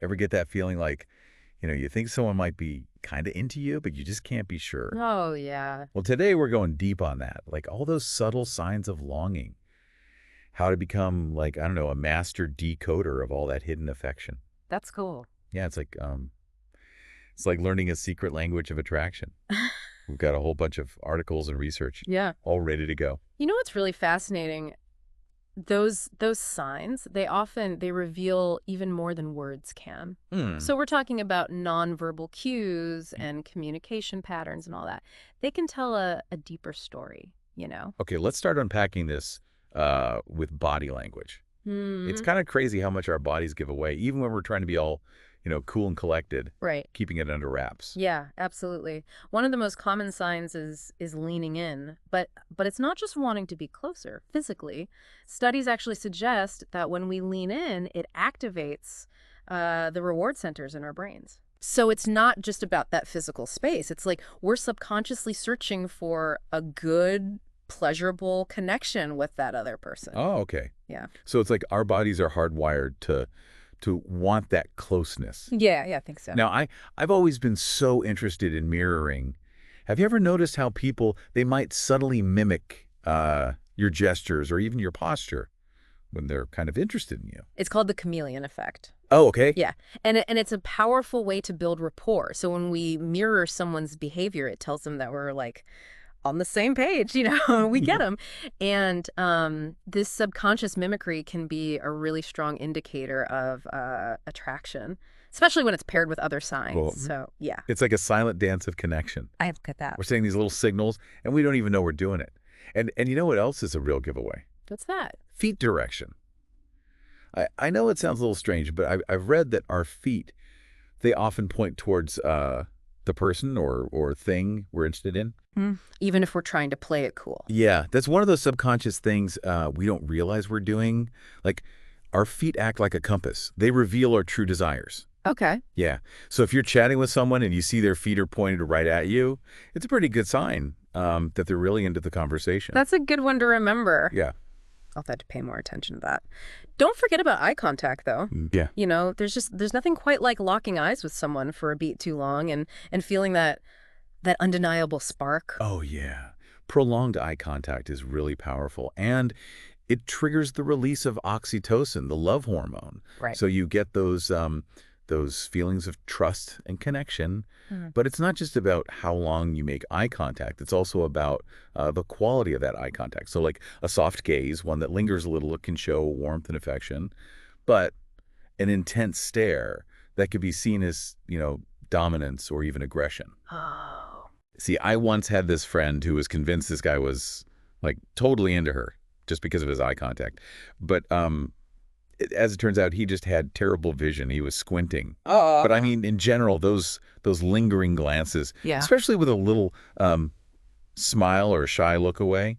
Ever get that feeling like, you think someone might be kind of into you, but you just can't be sure? Oh, yeah. Well, today we're going deep on that, like all those subtle signs of longing, how to become like, I don't know, a master decoder of all that hidden affection. That's cool. Yeah, it's like learning a secret language of attraction. We've got a whole bunch of articles and research Yeah. all ready to go. You know what's really fascinating? Those signs, they reveal even more than words can. Hmm. So we're talking about nonverbal cues and communication patterns and all that. They can tell a deeper story, you know? Okay, let's start unpacking this with body language. It's Hmm. kind of crazy how much our bodies give away, even when we're trying to be all, cool and collected, Right. keeping it under wraps. Yeah, absolutely. One of the most common signs is leaning in, but it's not just wanting to be closer physically. Studies actually suggest that when we lean in, it activates the reward centers in our brains. So it's not just about that physical space. It's like we're subconsciously searching for a good, pleasurable connection with that other person. Oh, okay. Yeah. So it's like our bodies are hardwired to want that closeness. Yeah, I think so. Now, I've always been so interested in mirroring. Have you ever noticed how people, they might subtly mimic your gestures or even your posture when they're kind of interested in you? It's called the chameleon effect. Oh, okay. Yeah. And it's a powerful way to build rapport. So when we mirror someone's behavior, it tells them that we're like on the same page, we get Yeah. them. And this subconscious mimicry can be a really strong indicator of attraction, especially when it's paired with other Well, signs. So, yeah, it's like a silent dance of connection. I look at that. We're saying these little signals, and we don't even know we're doing it. And you know what else is a real giveaway? What's that? Feet direction. I know it sounds a little strange, but I've read that our feet, they often point towards the person or thing we're interested in. Even if we're trying to play it cool. Yeah, that's one of those subconscious things we don't realize we're doing. Like, our feet act like a compass. They reveal our true desires. Okay. Yeah. So if you're chatting with someone and you see their feet are pointed right at you, it's a pretty good sign that they're really into the conversation. That's a good one to remember. Yeah. I'll have to pay more attention to that. Don't forget about eye contact, though. Yeah. There's nothing quite like locking eyes with someone for a beat too long and feeling that undeniable spark. Oh, yeah. Prolonged eye contact is really powerful, and it triggers the release of oxytocin, the love hormone. Right. So you get those feelings of trust and connection. Mhm. But it's not just about how long you make eye contact. It's also about the quality of that eye contact. So like a soft gaze, one that lingers a little, it can show warmth and affection. But an intense stare that could be seen as, dominance or even aggression. Oh. See, I once had this friend who was convinced this guy was like totally into her just because of his eye contact. But as it turns out, he just had terrible vision. He was squinting. Oh. But I mean, in general, those lingering glances, Yeah. especially with a little smile or a shy look away,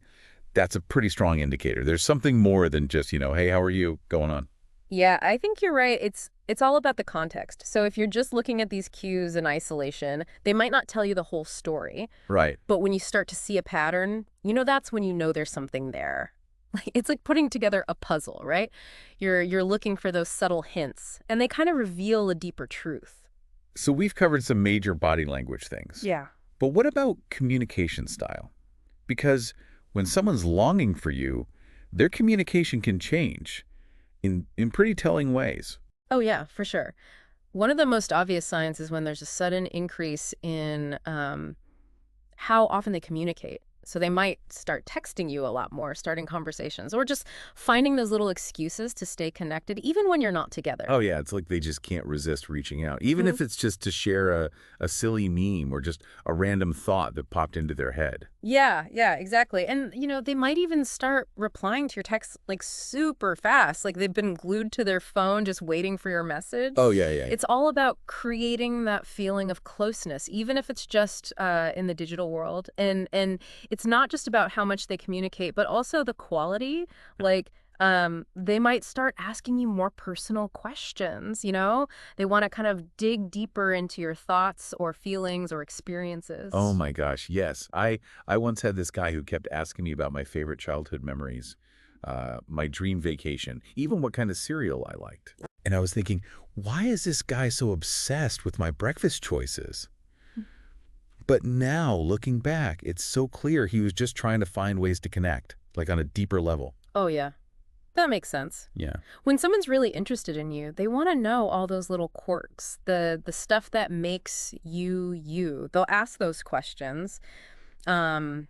that's a pretty strong indicator. There's something more than just, hey, how are you going on? Yeah, I think you're right. It's all about the context. So if you're just looking at these cues in isolation, they might not tell you the whole story. Right. But when you start to see a pattern, that's when you know there's something there. Like it's like putting together a puzzle, right? You're looking for those subtle hints, and they kind of reveal a deeper truth. So we've covered some major body language things. Yeah. But what about communication style? Because when someone's longing for you, their communication can change in pretty telling ways. Oh, yeah, for sure. One of the most obvious signs is when there's a sudden increase in how often they communicate. So they might start texting you a lot more, starting conversations, or just finding those little excuses to stay connected, even when you're not together. Oh, yeah, it's like they just can't resist reaching out, even if it's just to share a silly meme or just a random thought that popped into their head. Yeah, exactly. And, they might even start replying to your texts like super fast, like they've been glued to their phone just waiting for your message. Oh, yeah. It's all about creating that feeling of closeness, even if it's just in the digital world. And it's not just about how much they communicate, but also the quality. Like, they might start asking you more personal questions, They want to kind of dig deeper into your thoughts or feelings or experiences. Oh, my gosh, yes. I once had this guy who kept asking me about my favorite childhood memories, my dream vacation, even what kind of cereal I liked. And I was thinking, why is this guy so obsessed with my breakfast choices? But now, looking back, it's so clear he was just trying to find ways to connect, like on a deeper level. Oh, yeah. That makes sense. Yeah. When someone's really interested in you, they want to know all those little quirks, the stuff that makes you you. They'll ask those questions, um,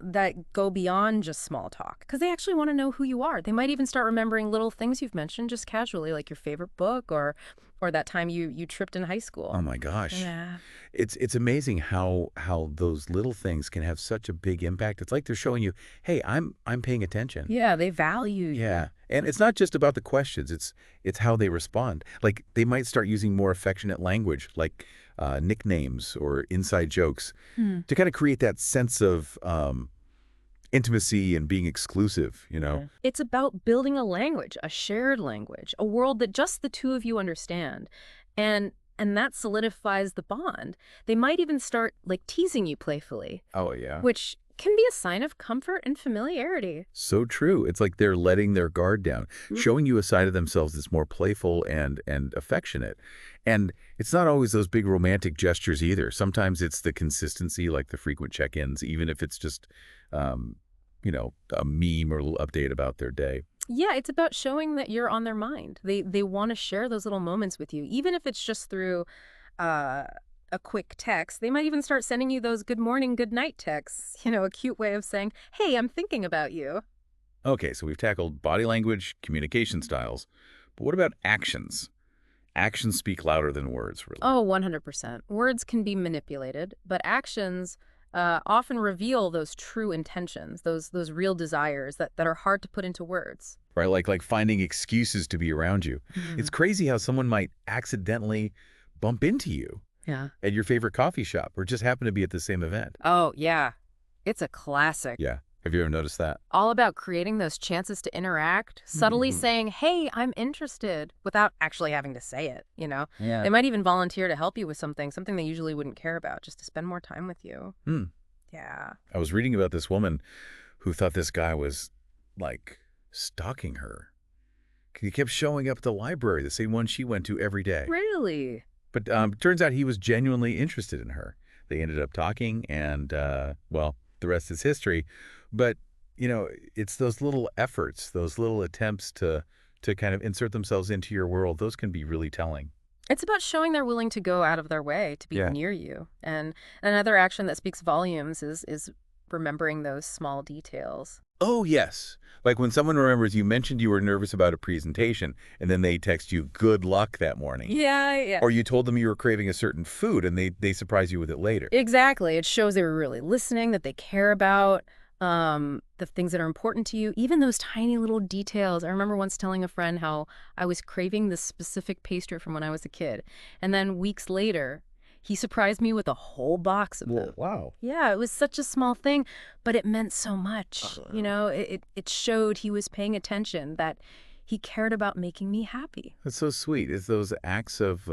that go beyond just small talk because they actually want to know who you are. They might even start remembering little things you've mentioned just casually, like your favorite book or that time you tripped in high Oh school. my gosh. Yeah. It's amazing how those little things can have such a big impact. It's like they're showing you, hey, I'm paying attention. Yeah, they value you. Yeah. And it's not just about the questions, it's how they respond. Like they might start using more affectionate language, like nicknames or inside jokes Hmm. to kind of create that sense of intimacy and being exclusive, Yeah. It's about building a language, a shared language, a world that just the two of you understand. And that solidifies the bond. They might even start like teasing you playfully, Oh, yeah. which can be a sign of comfort and familiarity. So true. It's like they're letting their guard down, showing you a side of themselves that's more playful and affectionate. And it's not always those big romantic gestures either. Sometimes it's the consistency, like the frequent check-ins, even if it's just, um, a meme or a little update about their day. Yeah, it's about showing that you're on their mind. They want to share those little moments with you, even if it's just through uh, a quick text. They might even start sending you those good morning, good night texts, a cute way of saying, "Hey, I'm thinking about you." Okay, so we've tackled body language, communication styles, but what about actions? Actions speak louder than words, really. Oh, 100%. Words can be manipulated, but actions often reveal those true intentions, those real desires that are hard to put into words. Right? Like finding excuses to be around you. It's Mhm. crazy how someone might accidentally bump into you Yeah. at your favorite coffee shop or just happen to be at the same event. Oh, yeah. It's a classic. Yeah. Have you ever noticed that? All about creating those chances to interact, subtly saying, "Hey, I'm interested," without actually having to say it. Yeah. They might even volunteer to help you with something they usually wouldn't care about, just to spend more time with you. Hmm. Yeah. I was reading about this woman who thought this guy was, like, stalking her. He kept showing up at the library, the same one she went to every day. Really? But turns out he was genuinely interested in her. They ended up talking, and, well, the rest is history. But, it's those little efforts, those little attempts to kind of insert themselves into your world. Those can be really telling. It's about showing they're willing to go out of their way to be Yeah. near you. And another action that speaks volumes is remembering those small details. Oh, yes. Like when someone remembers you mentioned you were nervous about a presentation, and then they text you good luck that morning. Yeah, yeah. Or you told them you were craving a certain food, and they surprise you with it later. Exactly. It shows they were really listening, that they care about the things that are important to you, even those tiny little details. I remember once telling a friend how I was craving this specific pastry from when I was a kid. And then weeks later, he surprised me with a whole box of them. Wow. Yeah, it was such a small thing, but it meant so much. It showed he was paying attention, that he cared about making me happy. That's so sweet. It's those acts of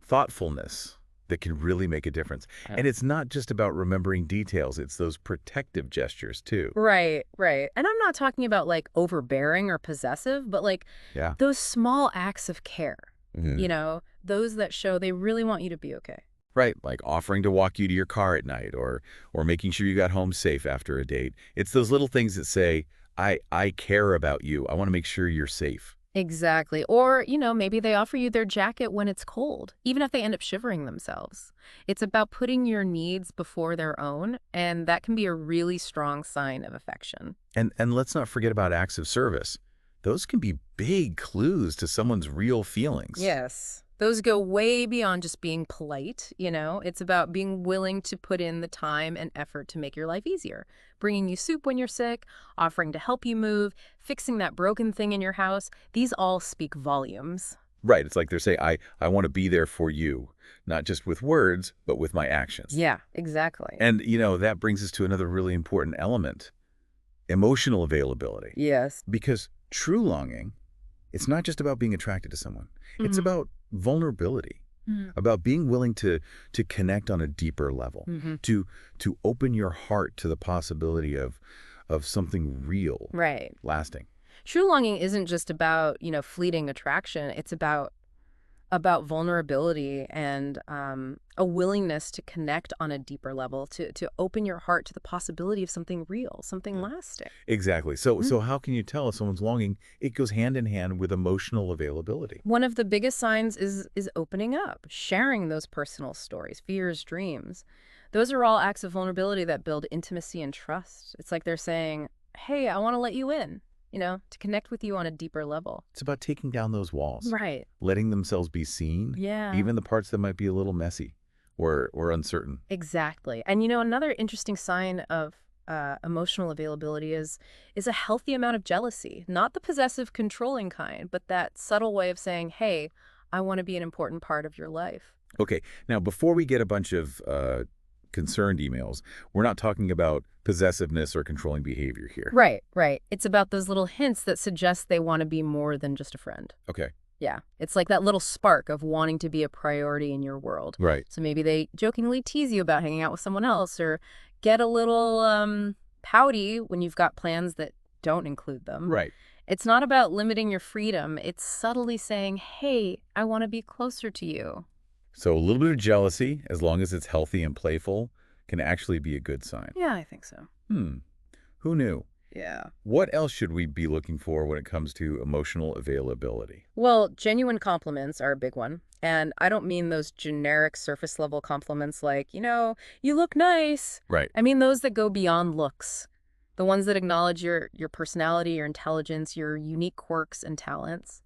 thoughtfulness that can really make a difference. Yeah. And it's not just about remembering details. It's those protective gestures, too. Right, right. And I'm not talking about like overbearing or possessive, but like Yeah. those small acts of care, Mhm. those that show they really want you to be okay. Right, like offering to walk you to your car at night or making sure you got home safe after a date. It's those little things that say, I care about you. I want to make sure you're safe. Exactly. Or, maybe they offer you their jacket when it's cold, even if they end up shivering themselves. It's about putting your needs before their own, and that can be a really strong sign of affection. And let's not forget about acts of service. Those can be big clues to someone's real feelings. Yes. Those go way beyond just being polite. It's about being willing to put in the time and effort to make your life easier. Bringing you soup when you're sick, offering to help you move, fixing that broken thing in your house. These all speak volumes. Right, it's like they're saying, I want to be there for you, not just with words, but with my actions. Yeah, exactly. And, that brings us to another really important element, emotional availability. Yes. Because true longing, it's not just about being attracted to someone. It's Mhm. about vulnerability, about being willing to connect on a deeper level, Mm-hmm. to open your heart to the possibility of something real, Right. lasting. True longing isn't just about, fleeting attraction. It's about vulnerability and a willingness to connect on a deeper level, to open your heart to the possibility of something real, something Yeah. lasting. Exactly. So, Mhm. so how can you tell if someone's longing? It goes hand in hand with emotional availability. One of the biggest signs is opening up, sharing those personal stories, fears, dreams. Those are all acts of vulnerability that build intimacy and trust. It's like they're saying, "Hey, I want to let you in," to connect with you on a deeper level. It's about taking down those walls, Right. letting themselves be seen, Yeah. even the parts that might be a little messy or uncertain. Exactly. And another interesting sign of emotional availability is a healthy amount of jealousy, not the possessive, controlling kind, but that subtle way of saying, "Hey, I want to be an important part of your life." Okay, now before we get a bunch of concerned emails, we're not talking about possessiveness or controlling behavior here. Right, right. It's about those little hints that suggest they want to be more than just a friend. Okay, Yeah, it's like that little spark of wanting to be a priority in your world. right, So maybe they jokingly tease you about hanging out with someone else, or get a little pouty when you've got plans that don't include them. right. It's not about limiting your freedom. It's subtly saying, "Hey, I want to be closer to you." So a little bit of jealousy, as long as it's healthy and playful, can actually be a good sign. Yeah, I think so. Hmm, who knew? Yeah. What else should we be looking for when it comes to emotional availability? Well, genuine compliments are a big one. And I don't mean those generic surface level compliments like, "You look nice." Right. I mean those that go beyond looks. The ones that acknowledge your personality, your intelligence, your unique quirks and talents.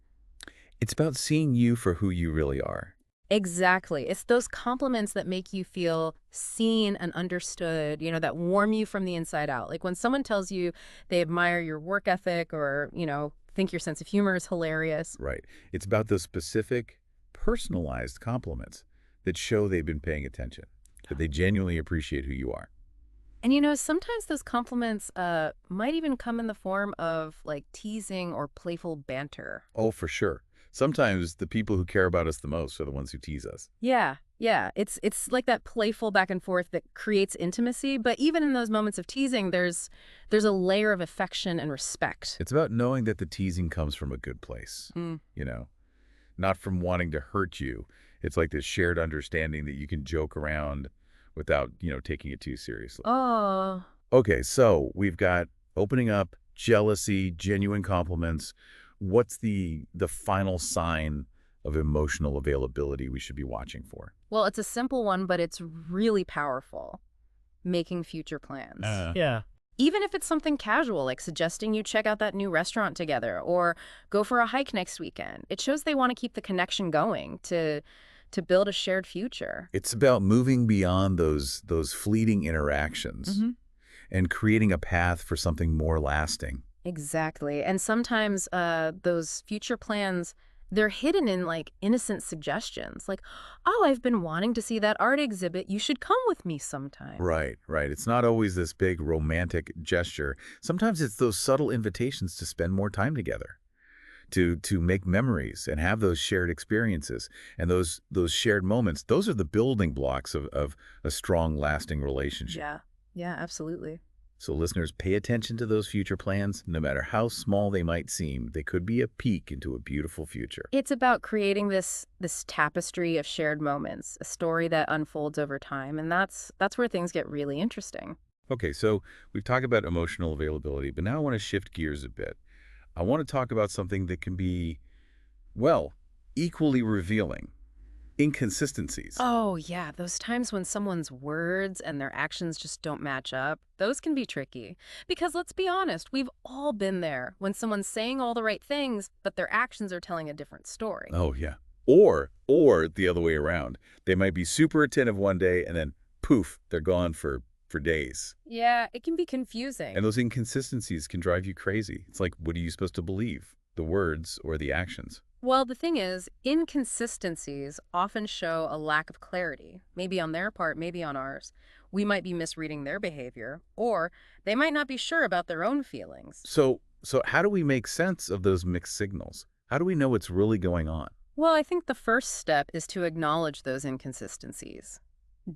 It's about seeing you for who you really are. Exactly. It's those compliments that make you feel seen and understood, that warm you from the inside out. Like when someone tells you they admire your work ethic or, think your sense of humor is hilarious. Right. It's about those specific, personalized compliments that show they've been paying attention, that they genuinely appreciate who you are. And sometimes those compliments might even come in the form of like teasing or playful banter. Oh, for sure. Sometimes the people who care about us the most are the ones who tease us. Yeah, yeah. It's like that playful back and forth that creates intimacy, but even in those moments of teasing, there's a layer of affection and respect. It's about knowing that the teasing comes from a good place, Mm. you know, not from wanting to hurt you. It's like this shared understanding that you can joke around without, taking it too seriously. Oh, Okay, so we've got opening up, jealousy, genuine compliments. What's the final sign of emotional availability we should be watching for? well, it's a simple one, but it's really powerful. Making future plans. Yeah. Even if it's something casual, like suggesting you check out that new restaurant together or go for a hike next weekend. It shows they want to keep the connection going to build a shared future. It's about moving beyond those fleeting interactions Hmm. and creating a path for something more lasting. Exactly. And sometimes those future plans, they're hidden in like innocent suggestions, like, "Oh, I've been wanting to see that art exhibit. You should come with me sometime." Right, right. It's not always this big romantic gesture. Sometimes it's those subtle invitations to spend more time together, to make memories and have those shared experiences and those shared moments. Those are the building blocks of a strong, lasting relationship. Yeah. Yeah, absolutely. So listeners, pay attention to those future plans. No matter how small they might seem, they could be a peek into a beautiful future. It's about creating this tapestry of shared moments, a story that unfolds over time, and that's where things get really interesting. Okay, so we've talked about emotional availability, but now I want to shift gears a bit. I want to talk about something that can be, well, equally revealing: inconsistencies. Oh, yeah, those times when someone's words and their actions just don't match up, those can be tricky. Because let's be honest, we've all been there when someone's saying all the right things, but their actions are telling a different story. Oh, yeah. Or the other way around. They might be super attentive one day and then poof, they're gone for days. Yeah, it can be confusing. And those inconsistencies can drive you crazy. It's like, what are you supposed to believe? The words or the actions? Well, the thing is, inconsistencies often show a lack of clarity, maybe on their part, maybe on ours. We might be misreading their behavior, or they might not be sure about their own feelings. So how do we make sense of those mixed signals? How do we know what's really going on? Well, I think the first step is to acknowledge those inconsistencies.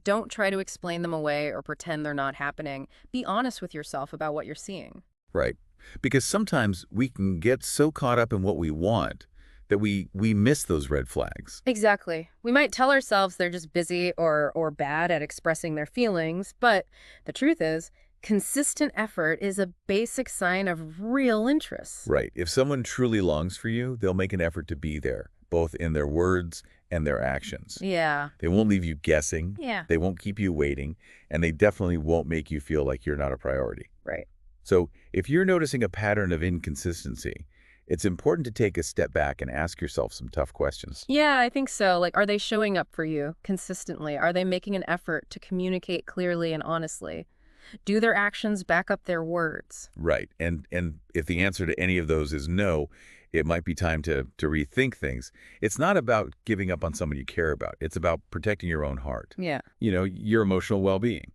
Don't try to explain them away or pretend they're not happening. Be honest with yourself about what you're seeing. Right. Because sometimes we can get so caught up in what we want that we miss those red flags. Exactly. We might tell ourselves they're just busy or bad at expressing their feelings, but the truth is, consistent effort is a basic sign of real interest. Right. If someone truly longs for you, they'll make an effort to be there, both in their words and their actions. Yeah. They won't leave you guessing, Yeah. they won't keep you waiting, and they definitely won't make you feel like you're not a priority. Right. So if you're noticing a pattern of inconsistency, it's important to take a step back and ask yourself some tough questions. Yeah, I think so. Like, are they showing up for you consistently? Are they making an effort to communicate clearly and honestly? Do their actions back up their words? Right. And if the answer to any of those is no, it might be time to rethink things. It's not about giving up on someone you care about. It's about protecting your own heart, Yeah. your emotional well-being.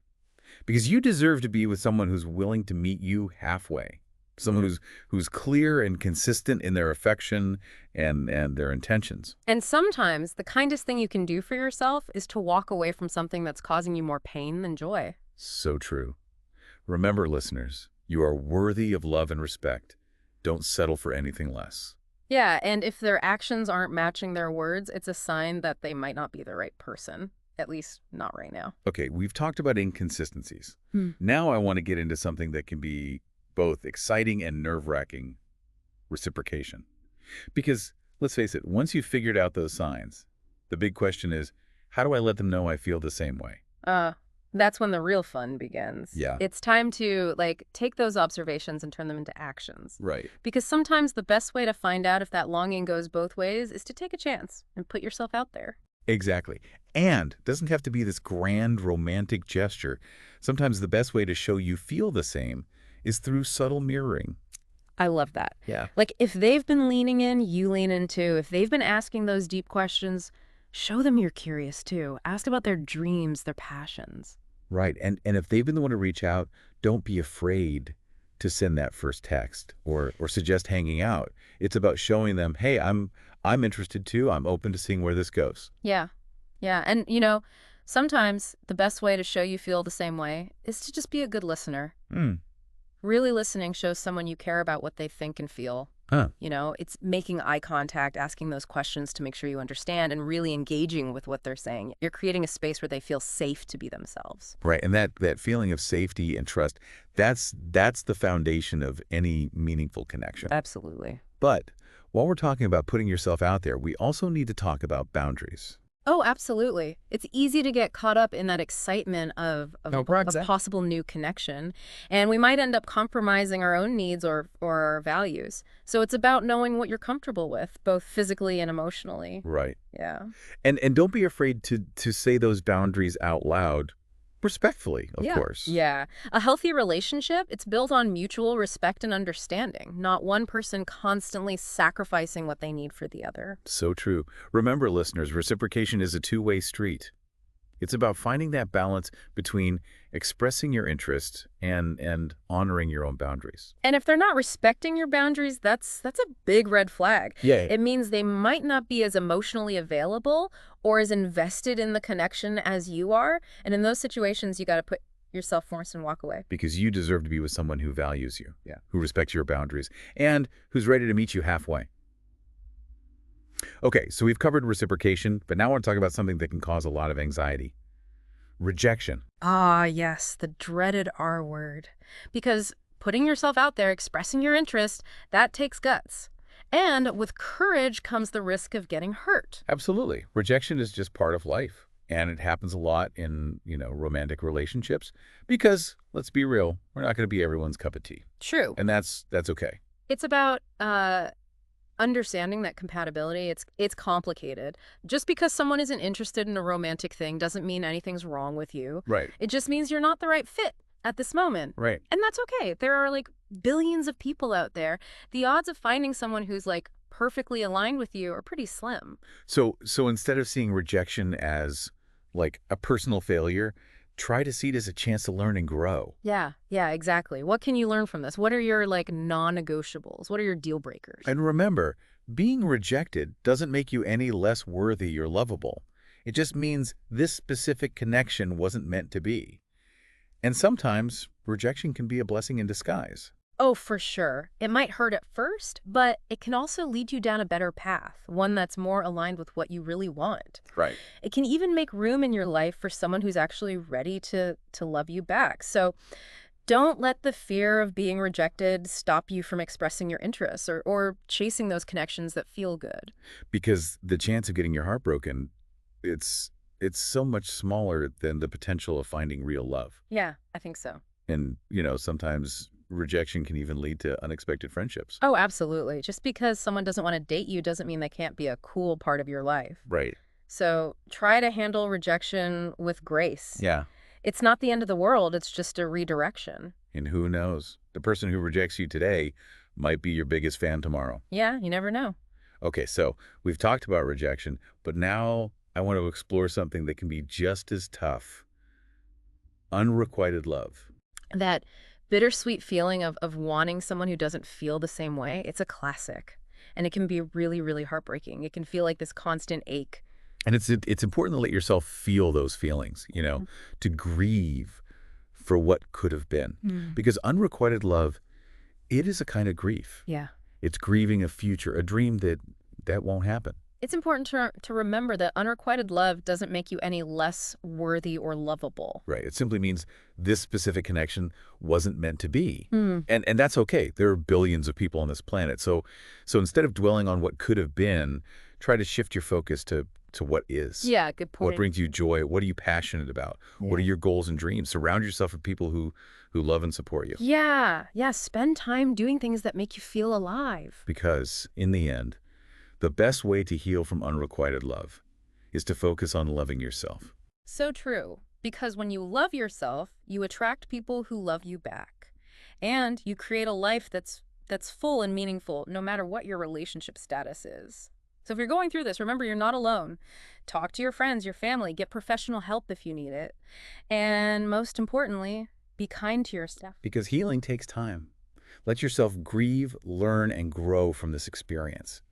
Because you deserve to be with someone who's willing to meet you halfway. Someone who's clear and consistent in their affection and their intentions. And sometimes the kindest thing you can do for yourself is to walk away from something that's causing you more pain than joy. So true. Remember, listeners, you are worthy of love and respect. Don't settle for anything less. Yeah, and if their actions aren't matching their words, it's a sign that they might not be the right person. At least not right now. Okay, we've talked about inconsistencies. Hmm. Now I want to get into something that can be both exciting and nerve-wracking: reciprocation. Because, let's face it, once you've figured out those signs, the big question is, how do I let them know I feel the same way? That's when the real fun begins. Yeah. It's time to, take those observations and turn them into actions. Right. Because sometimes the best way to find out if that longing goes both ways is to take a chance and put yourself out there. Exactly. And it doesn't have to be this grand romantic gesture. Sometimes the best way to show you feel the same is through subtle mirroring. I love that. Yeah. Like, if they've been leaning in, you lean in too. If they've been asking those deep questions, show them you're curious too. Ask about their dreams, their passions. Right. And if they've been the one to reach out, don't be afraid to send that first text or suggest hanging out. It's about showing them, hey, I'm interested too. I'm open to seeing where this goes. Yeah. Yeah. And, sometimes the best way to show you feel the same way is to just be a good listener. Hmm. Really listening shows someone you care about what they think and feel. Huh. It's making eye contact, asking those questions to make sure you understand, and really engaging with what they're saying. You're creating a space where they feel safe to be themselves. Right. And that feeling of safety and trust, that's the foundation of any meaningful connection. Absolutely. But while we're talking about putting yourself out there, we also need to talk about boundaries. Oh, absolutely. It's easy to get caught up in that excitement of No, a exactly. possible new connection, and we might end up compromising our own needs or our values. So it's about knowing what you're comfortable with, both physically and emotionally. Right. Yeah. And don't be afraid to say those boundaries out loud, respectfully, of course. Yeah. A healthy relationship, it's built on mutual respect and understanding, not one person constantly sacrificing what they need for the other. So true. Remember, listeners, reciprocation is a two-way street. It's about finding that balance between expressing your interest and honoring your own boundaries. And if they're not respecting your boundaries, that's a big red flag. Yeah. It means they might not be as emotionally available or as invested in the connection as you are. And in those situations, you got to put yourself first and walk away. Because you deserve to be with someone who values you, who respects your boundaries, and who's ready to meet you halfway. Okay, so we've covered reciprocation, but now I want to talk about something that can cause a lot of anxiety: rejection. Ah, yes, the dreaded R word. Because putting yourself out there, expressing your interest, that takes guts. And with courage comes the risk of getting hurt. Absolutely. Rejection is just part of life, and it happens a lot in, romantic relationships because, let's be real, we're not going to be everyone's cup of tea. True. And that's okay. It's about understanding that compatibility, it's complicated. Just because someone isn't interested in a romantic thing doesn't mean anything's wrong with you. Right. It just means you're not the right fit at this moment. Right. And that's okay. There are billions of people out there. The odds of finding someone who's perfectly aligned with you are pretty slim. So instead of seeing rejection as a personal failure, try to see it as a chance to learn and grow. Yeah, exactly. What can you learn from this? What are your non-negotiables? What are your deal breakers? And remember, being rejected doesn't make you any less worthy or lovable. It just means this specific connection wasn't meant to be. And sometimes rejection can be a blessing in disguise. Oh, for sure. It might hurt at first, but it can also lead you down a better path, one that's more aligned with what you really want. Right. It can even make room in your life for someone who's actually ready to love you back. So don't let the fear of being rejected stop you from expressing your interests or chasing those connections that feel good. Because the chance of getting your heart broken, it's it's so much smaller than the potential of finding real love. Yeah, I think so. And, sometimes rejection can even lead to unexpected friendships. Oh, absolutely. Just because someone doesn't want to date you doesn't mean they can't be a cool part of your life. Right. So try to handle rejection with grace. Yeah. It's not the end of the world, it's just a redirection. And who knows? The person who rejects you today might be your biggest fan tomorrow. Yeah, you never know. Okay, so we've talked about rejection, but now I want to explore something that can be just as tough. Unrequited love. That bittersweet feeling of wanting someone who doesn't feel the same way, it's a classic. And it can be really, really heartbreaking. It can feel like this constant ache. And it's important to let yourself feel those feelings, Mhm. to grieve for what could have been. Mm. Because unrequited love, it is a kind of grief. Yeah. It's grieving a future, a dream that won't happen. It's important to remember that unrequited love doesn't make you any less worthy or lovable. Right. It simply means this specific connection wasn't meant to be. Mm. And that's okay. There are billions of people on this planet. So instead of dwelling on what could have been, try to shift your focus to what is. Yeah, good What point. brings you joy? What are you passionate about? What are Yeah. your goals and dreams? Surround yourself with people who love and support you. Yeah, yeah. Spend time doing things that make you feel alive. Because in the end, the best way to heal from unrequited love is to focus on loving yourself. So true. Because when you love yourself, you attract people who love you back. And you create a life that's full and meaningful, no matter what your relationship status is. So if you're going through this, remember you're not alone. Talk to your friends, your family, get professional help if you need it. And most importantly, be kind to yourself. Because healing takes time. Let yourself grieve, learn, and grow from this experience.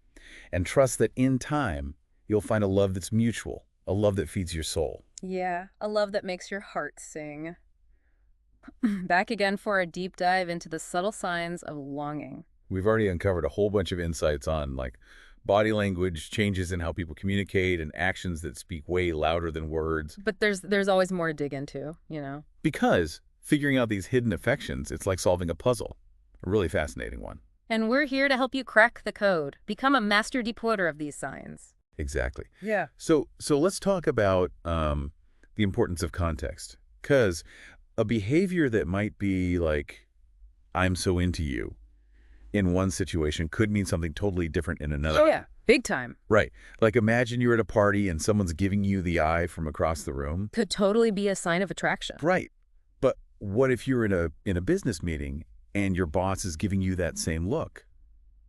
And trust that in time, you'll find a love that's mutual, a love that feeds your soul. Yeah, a love that makes your heart sing. Back again for a deep dive into the subtle signs of longing. We've already uncovered a whole bunch of insights on body language, changes in how people communicate, and actions that speak way louder than words. But there's always more to dig into, you know. Because figuring out these hidden affections, it's like solving a puzzle, a really fascinating one. And we're here to help you crack the code. Become a master decoder of these signs. Exactly. Yeah. So let's talk about the importance of context. Because a behavior that might be like, I'm so into you, in one situation could mean something totally different in another. Oh, yeah. Big time. Right. Like imagine you're at a party and someone's giving you the eye from across the room. Could totally be a sign of attraction. Right. But what if you're in a business meeting and your boss is giving you that same look?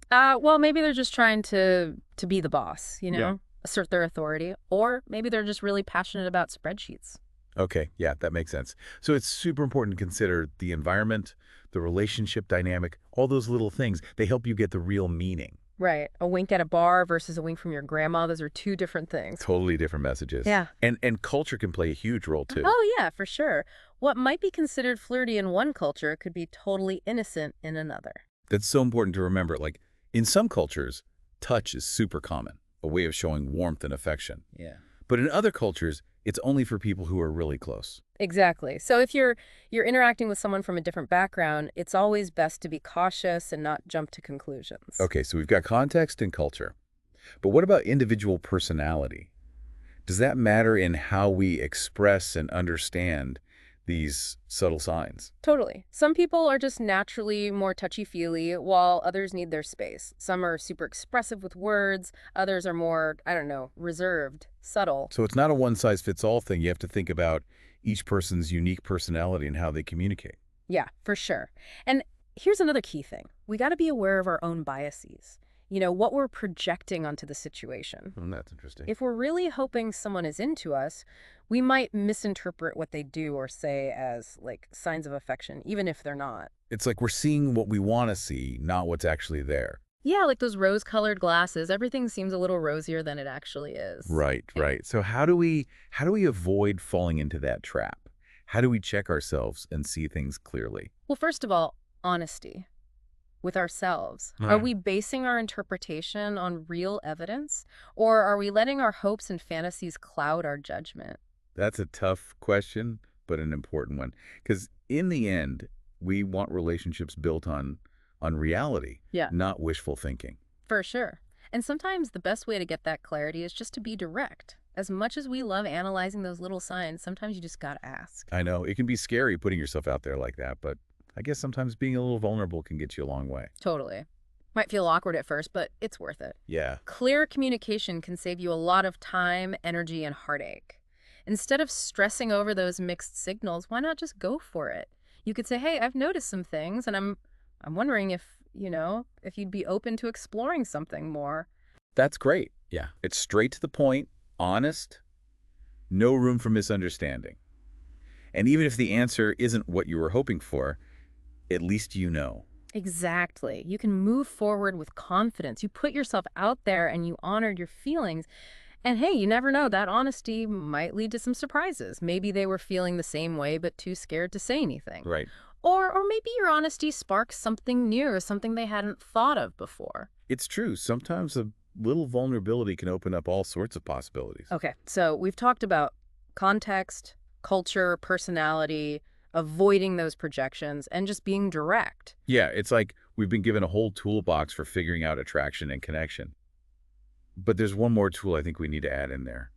Well, maybe they're just trying to be the boss, you know, Yeah. assert their authority. Or maybe they're just really passionate about spreadsheets. Okay, yeah, that makes sense. So it's super important to consider the environment, the relationship dynamic, all those little things. They help you get the real meaning. Right. A wink at a bar versus a wink from your grandma. Those are two different things. Totally different messages. Yeah. And culture can play a huge role too. Oh, yeah, for sure. What might be considered flirty in one culture could be totally innocent in another. That's so important to remember. Like in some cultures, touch is super common, a way of showing warmth and affection. Yeah. But in other cultures, it's only for people who are really close. Exactly. So if you're interacting with someone from a different background, it's always best to be cautious and not jump to conclusions. Okay, so we've got context and culture. But what about individual personality? Does that matter in how we express and understand these subtle signs? Totally. Some people are just naturally more touchy-feely, while others need their space. Some are super expressive with words, others are more, I don't know, reserved, subtle. So it's not a one-size-fits-all thing. You have to think about each person's unique personality and how they communicate. Yeah, for sure. And here's another key thing. We got to be aware of our own biases. You know, what we're projecting onto the situation. That's interesting. If we're really hoping someone is into us, we might misinterpret what they do or say as, like, signs of affection, even if they're not. It's like we're seeing what we want to see, not what's actually there. Yeah, like those rose-colored glasses. Everything seems a little rosier than it actually is. Right, right. So how do we avoid falling into that trap? How do we check ourselves and see things clearly? Well, first of all, honesty. with ourselves? Are Huh. we basing our interpretation on real evidence, or are we letting our hopes and fantasies cloud our judgment? That's a tough question, but an important one. Because in the end, we want relationships built on reality, Yeah. not wishful thinking. For sure. And sometimes the best way to get that clarity is just to be direct. As much as we love analyzing those little signs, sometimes you just gotta ask. I know it can be scary putting yourself out there like that, but I guess sometimes being a little vulnerable can get you a long way. Totally. Might feel awkward at first, but it's worth it. Yeah. Clear communication can save you a lot of time, energy, and heartache. Instead of stressing over those mixed signals, why not just go for it? You could say, "Hey, I've noticed some things, and I'm wondering if you'd be open to exploring something more." That's great. Yeah. It's straight to the point, honest, no room for misunderstanding. And even if the answer isn't what you were hoping for, at least you know. Exactly. You can move forward with confidence. You put yourself out there and you honor your feelings. And hey, you never know, that honesty might lead to some surprises. Maybe they were feeling the same way but too scared to say anything. Right. Or maybe your honesty sparks something new or something they hadn't thought of before. It's true. Sometimes a little vulnerability can open up all sorts of possibilities. Okay, so we've talked about context, culture, personality, avoiding those projections, and just being direct. Yeah, it's like we've been given a whole toolbox for figuring out attraction and connection. But there's one more tool I think we need to add in there.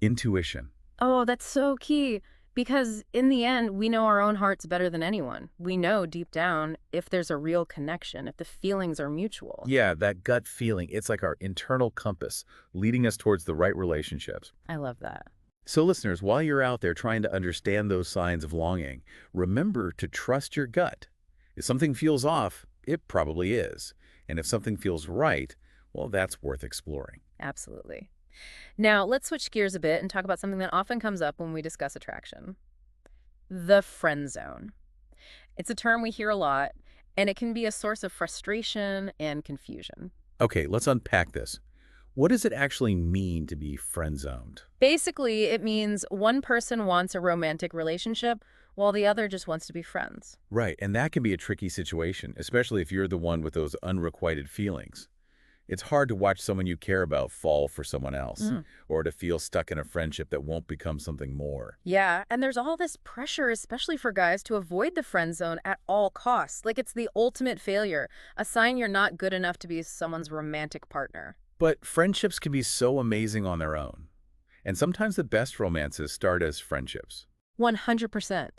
Intuition. Oh, that's so key. Because in the end, we know our own hearts better than anyone. We know deep down if there's a real connection, if the feelings are mutual. Yeah, that gut feeling. It's like our internal compass leading us towards the right relationships. I love that. So listeners, while you're out there trying to understand those signs of longing, remember to trust your gut. If something feels off, it probably is. And if something feels right, well, that's worth exploring. Absolutely. Now, let's switch gears a bit and talk about something that often comes up when we discuss attraction: the friend zone. It's a term we hear a lot, and it can be a source of frustration and confusion. Okay, let's unpack this. What does it actually mean to be friend-zoned? Basically, it means one person wants a romantic relationship while the other just wants to be friends. Right, and that can be a tricky situation, especially if you're the one with those unrequited feelings. It's hard to watch someone you care about fall for someone else, or to feel stuck in a friendship that won't become something more. Yeah, and there's all this pressure, especially for guys, to avoid the friend zone at all costs. Like it's the ultimate failure, a sign you're not good enough to be someone's romantic partner. But friendships can be so amazing on their own. And sometimes the best romances start as friendships. 100%.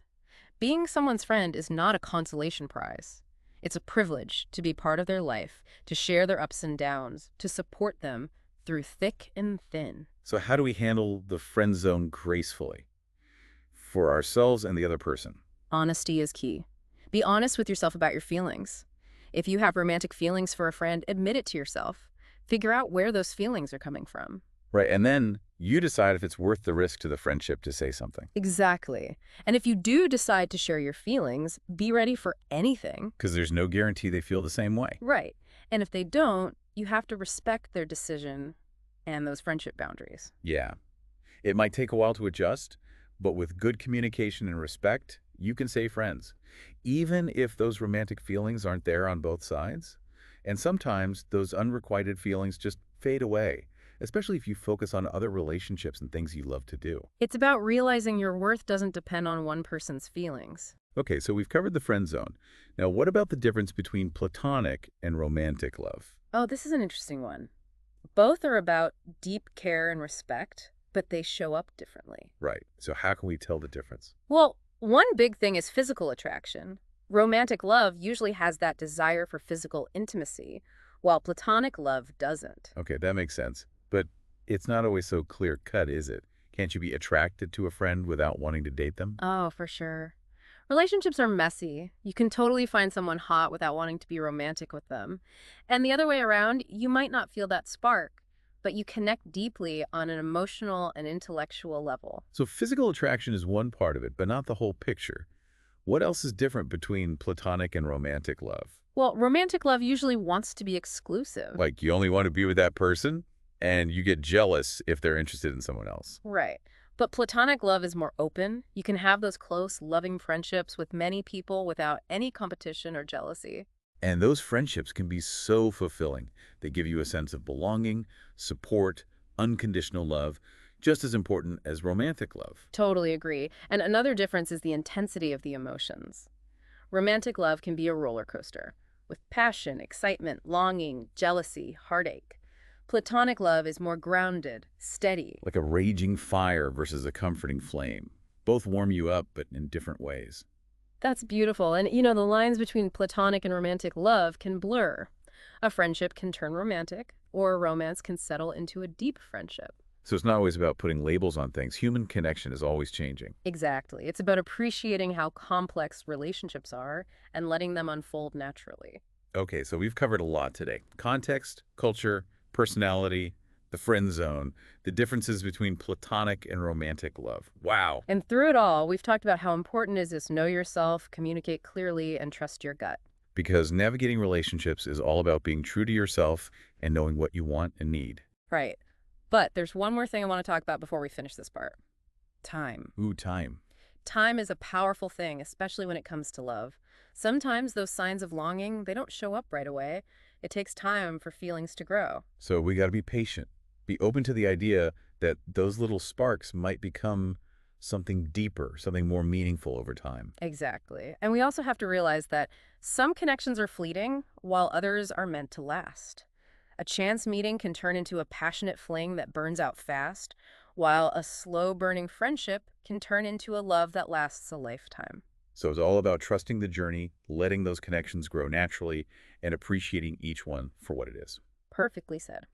Being someone's friend is not a consolation prize. It's a privilege to be part of their life, to share their ups and downs, to support them through thick and thin. So how do we handle the friend zone gracefully for ourselves and the other person? Honesty is key. Be honest with yourself about your feelings. If you have romantic feelings for a friend, admit it to yourself. Figure out where those feelings are coming from. Right, and then you decide if it's worth the risk to the friendship to say something. Exactly. And if you do decide to share your feelings, be ready for anything. Because there's no guarantee they feel the same way. Right. And if they don't, you have to respect their decision and those friendship boundaries. Yeah. It might take a while to adjust, but with good communication and respect, you can stay friends, even if those romantic feelings aren't there on both sides. And sometimes those unrequited feelings just fade away, especially if you focus on other relationships and things you love to do. It's about realizing your worth doesn't depend on one person's feelings. Okay, so we've covered the friend zone. Now, what about the difference between platonic and romantic love? Oh, this is an interesting one. Both are about deep care and respect, but they show up differently. Right. So how can we tell the difference? Well, one big thing is physical attraction. Romantic love usually has that desire for physical intimacy, while platonic love doesn't. Okay, that makes sense. But it's not always so clear-cut, is it? Can't you be attracted to a friend without wanting to date them? Oh, for sure. Relationships are messy. You can totally find someone hot without wanting to be romantic with them. And the other way around, you might not feel that spark, but you connect deeply on an emotional and intellectual level. So physical attraction is one part of it, but not the whole picture. What else is different between platonic and romantic love? Well, romantic love usually wants to be exclusive. Like you only want to be with that person, and you get jealous if they're interested in someone else. Right. But platonic love is more open. You can have those close, loving friendships with many people without any competition or jealousy. And those friendships can be so fulfilling. They give you a sense of belonging, support, unconditional love, just as important as romantic love. Totally agree. And another difference is the intensity of the emotions. Romantic love can be a roller coaster, with passion, excitement, longing, jealousy, heartache. Platonic love is more grounded, steady. Like a raging fire versus a comforting flame. Both warm you up, but in different ways. That's beautiful. And, the lines between platonic and romantic love can blur. A friendship can turn romantic, or a romance can settle into a deep friendship. So it's not always about putting labels on things. Human connection is always changing. Exactly. It's about appreciating how complex relationships are and letting them unfold naturally. Okay, so we've covered a lot today. Context, culture, personality, the friend zone, the differences between platonic and romantic love. Wow. And through it all, we've talked about how important it is to know yourself, communicate clearly, and trust your gut. Because navigating relationships is all about being true to yourself and knowing what you want and need. Right. But there's one more thing I want to talk about before we finish this part. Time. Ooh, time. Time is a powerful thing, especially when it comes to love. Sometimes those signs of longing, they don't show up right away. It takes time for feelings to grow. So we got to be patient. Be open to the idea that those little sparks might become something deeper, something more meaningful over time. Exactly. And we also have to realize that some connections are fleeting, while others are meant to last. A chance meeting can turn into a passionate fling that burns out fast, while a slow-burning friendship can turn into a love that lasts a lifetime. So it's all about trusting the journey, letting those connections grow naturally, and appreciating each one for what it is. Perfectly said.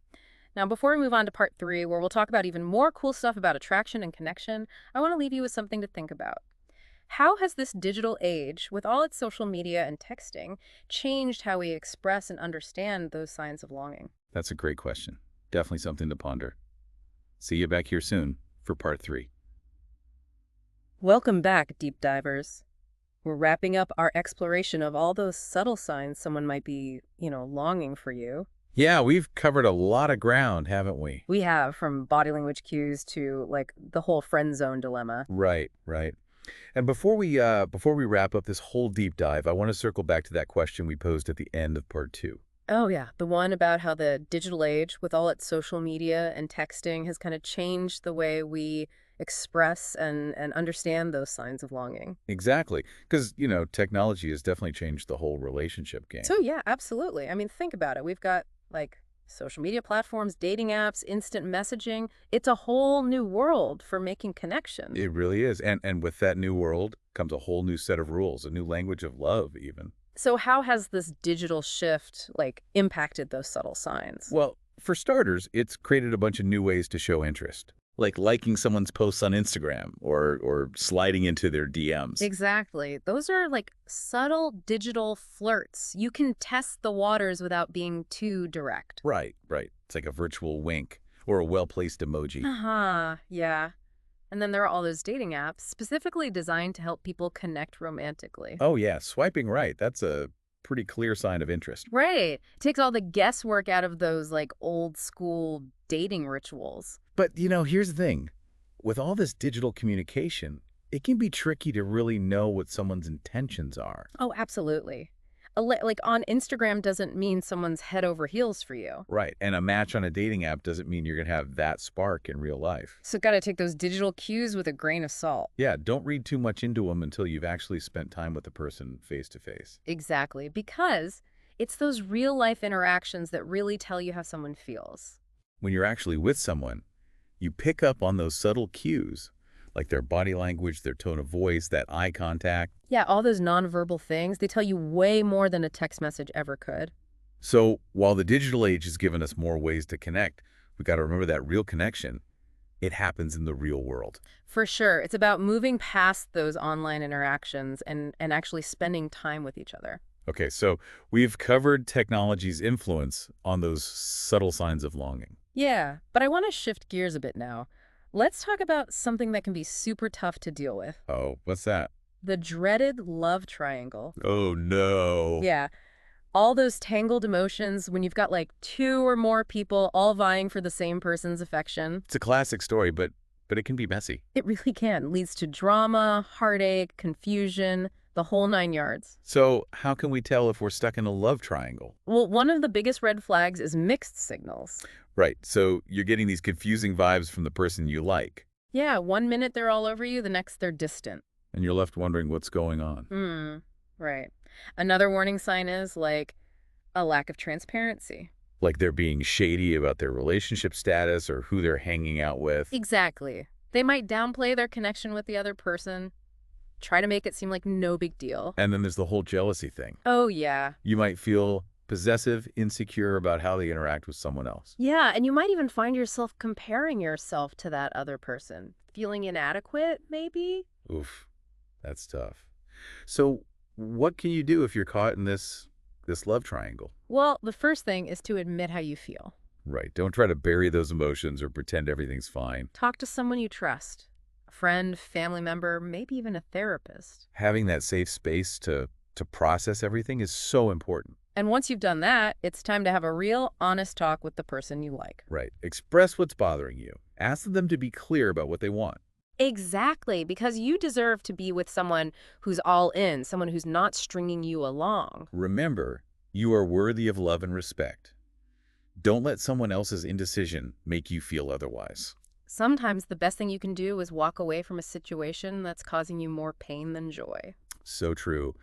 Now, before we move on to part 3, where we'll talk about even more cool stuff about attraction and connection, I want to leave you with something to think about. How has this digital age, with all its social media and texting, changed how we express and understand those signs of longing? That's a great question. Definitely something to ponder. See you back here soon for part 3. Welcome back, deep divers. We're wrapping up our exploration of all those subtle signs someone might be, longing for you. Yeah, we've covered a lot of ground, haven't we? We have, from body language cues to, like, the whole friend zone dilemma. Right, right. And before we wrap up this whole deep dive, I want to circle back to that question we posed at the end of part 2. Oh, yeah. The one about how the digital age, with all its social media and texting, has kind of changed the way we express and understand those signs of longing. Exactly. Because, technology has definitely changed the whole relationship game. So, yeah, absolutely. I mean, think about it. We've got, like, social media platforms, dating apps, instant messaging. It's a whole new world for making connections. It really is. And with that new world comes a whole new set of rules, a new language of love, even. So how has this digital shift, like, impacted those subtle signs? Well, for starters, it's created a bunch of new ways to show interest, like liking someone's posts on Instagram or sliding into their DMs. Exactly. Those are like subtle digital flirts. You can test the waters without being too direct. Right, right. It's like a virtual wink or a well-placed emoji. Uh-huh, yeah. And then there are all those dating apps specifically designed to help people connect romantically. Oh, yeah, swiping right. That's a pretty clear sign of interest. Right. It takes all the guesswork out of those, like, old school dating rituals. But, here's the thing. With all this digital communication, it can be tricky to really know what someone's intentions are. Oh, absolutely. Like, on Instagram doesn't mean someone's head over heels for you. Right, and a match on a dating app doesn't mean you're going to have that spark in real life. So gotta take those digital cues with a grain of salt. Yeah, don't read too much into them until you've actually spent time with the person face to face. Exactly, because it's those real-life interactions that really tell you how someone feels. When you're actually with someone, you pick up on those subtle cues, like their body language, their tone of voice, that eye contact. Yeah, all those nonverbal things, they tell you way more than a text message ever could. So while the digital age has given us more ways to connect, we got to remember that real connection, it happens in the real world. For sure. It's about moving past those online interactions and actually spending time with each other. Okay, so we've covered technology's influence on those subtle signs of longing. Yeah, but I want to shift gears a bit now. Let's talk about something that can be super tough to deal with. Oh, what's that? The dreaded love triangle. Oh, no. Yeah, all those tangled emotions when you've got like two or more people all vying for the same person's affection. It's a classic story, but it can be messy. It really can. Leads to drama, heartache, confusion, the whole nine yards. So how can we tell if we're stuck in a love triangle? Well, one of the biggest red flags is mixed signals. Right, so you're getting these confusing vibes from the person you like, Yeah, one minute they're all over you, the next they're distant. and you're left wondering what's going on. Hmm, right. Another warning sign is like a lack of transparency. Like they're being shady about their relationship status or who they're hanging out with. Exactly. They might downplay their connection with the other person, try to make it seem like no big deal. And then there's the whole jealousy thing. Oh, yeah. You might feel possessive, insecure about how they interact with someone else. Yeah, and you might even find yourself comparing yourself to that other person, feeling inadequate, maybe? Oof, that's tough. So what can you do if you're caught in this love triangle? Well, the first thing is to admit how you feel. Right. Don't try to bury those emotions or pretend everything's fine. Talk to someone you trust, a friend, family member, maybe even a therapist. Having that safe space to process everything is so important. And once you've done that, it's time to have a real, honest talk with the person you like. Right. Express what's bothering you. Ask them to be clear about what they want. Exactly, because you deserve to be with someone who's all in, someone who's not stringing you along. Remember, you are worthy of love and respect. Don't let someone else's indecision make you feel otherwise. Sometimes the best thing you can do is walk away from a situation that's causing you more pain than joy. So true.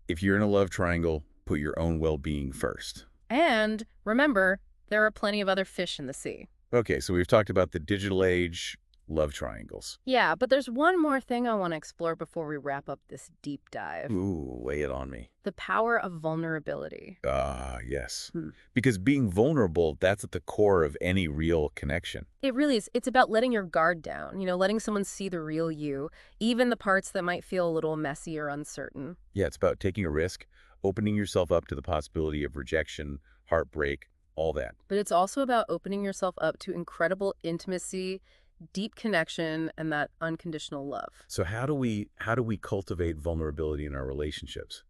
If you're in a love triangle, put your own well-being first. And remember, there are plenty of other fish in the sea. Okay, so we've talked about the digital age love triangles. Yeah, but there's one more thing I want to explore before we wrap up this deep dive. Ooh, lay it on me. The power of vulnerability. Ah, yes. Hmm. Because being vulnerable, that's at the core of any real connection. It really is. It's about letting your guard down, letting someone see the real you, even the parts that might feel a little messy or uncertain. Yeah, it's about taking a risk, opening yourself up to the possibility of rejection, heartbreak, all that. But it's also about opening yourself up to incredible intimacy, deep connection, and that unconditional love. So how do we cultivate vulnerability in our relationships?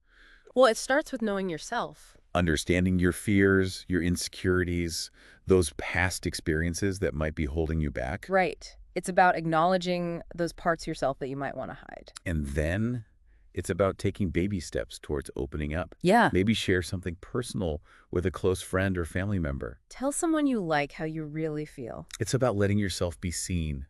Well, it starts with knowing yourself. Understanding your fears, your insecurities, those past experiences that might be holding you back. Right. It's about acknowledging those parts of yourself that you might want to hide. And then it's about taking baby steps towards opening up. Yeah. Maybe share something personal with a close friend or family member. Tell someone you like how you really feel. It's about letting yourself be seen,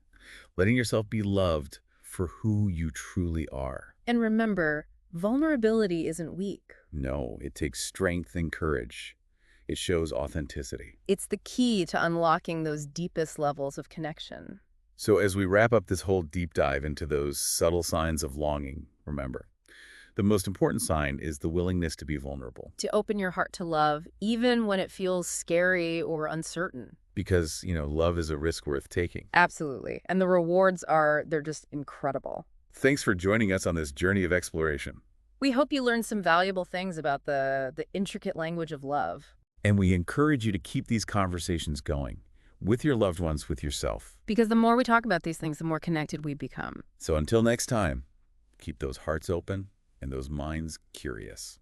letting yourself be loved for who you truly are. And remember, vulnerability isn't weak. No, it takes strength and courage. It shows authenticity. It's the key to unlocking those deepest levels of connection. So as we wrap up this whole deep dive into those subtle signs of longing, remember, the most important sign is the willingness to be vulnerable. To open your heart to love, even when it feels scary or uncertain. Because, love is a risk worth taking. Absolutely. And the rewards they're just incredible. Thanks for joining us on this journey of exploration. We hope you learned some valuable things about the intricate language of love. And we encourage you to keep these conversations going with your loved ones, with yourself. Because the more we talk about these things, the more connected we become. So until next time, keep those hearts open and those minds curious.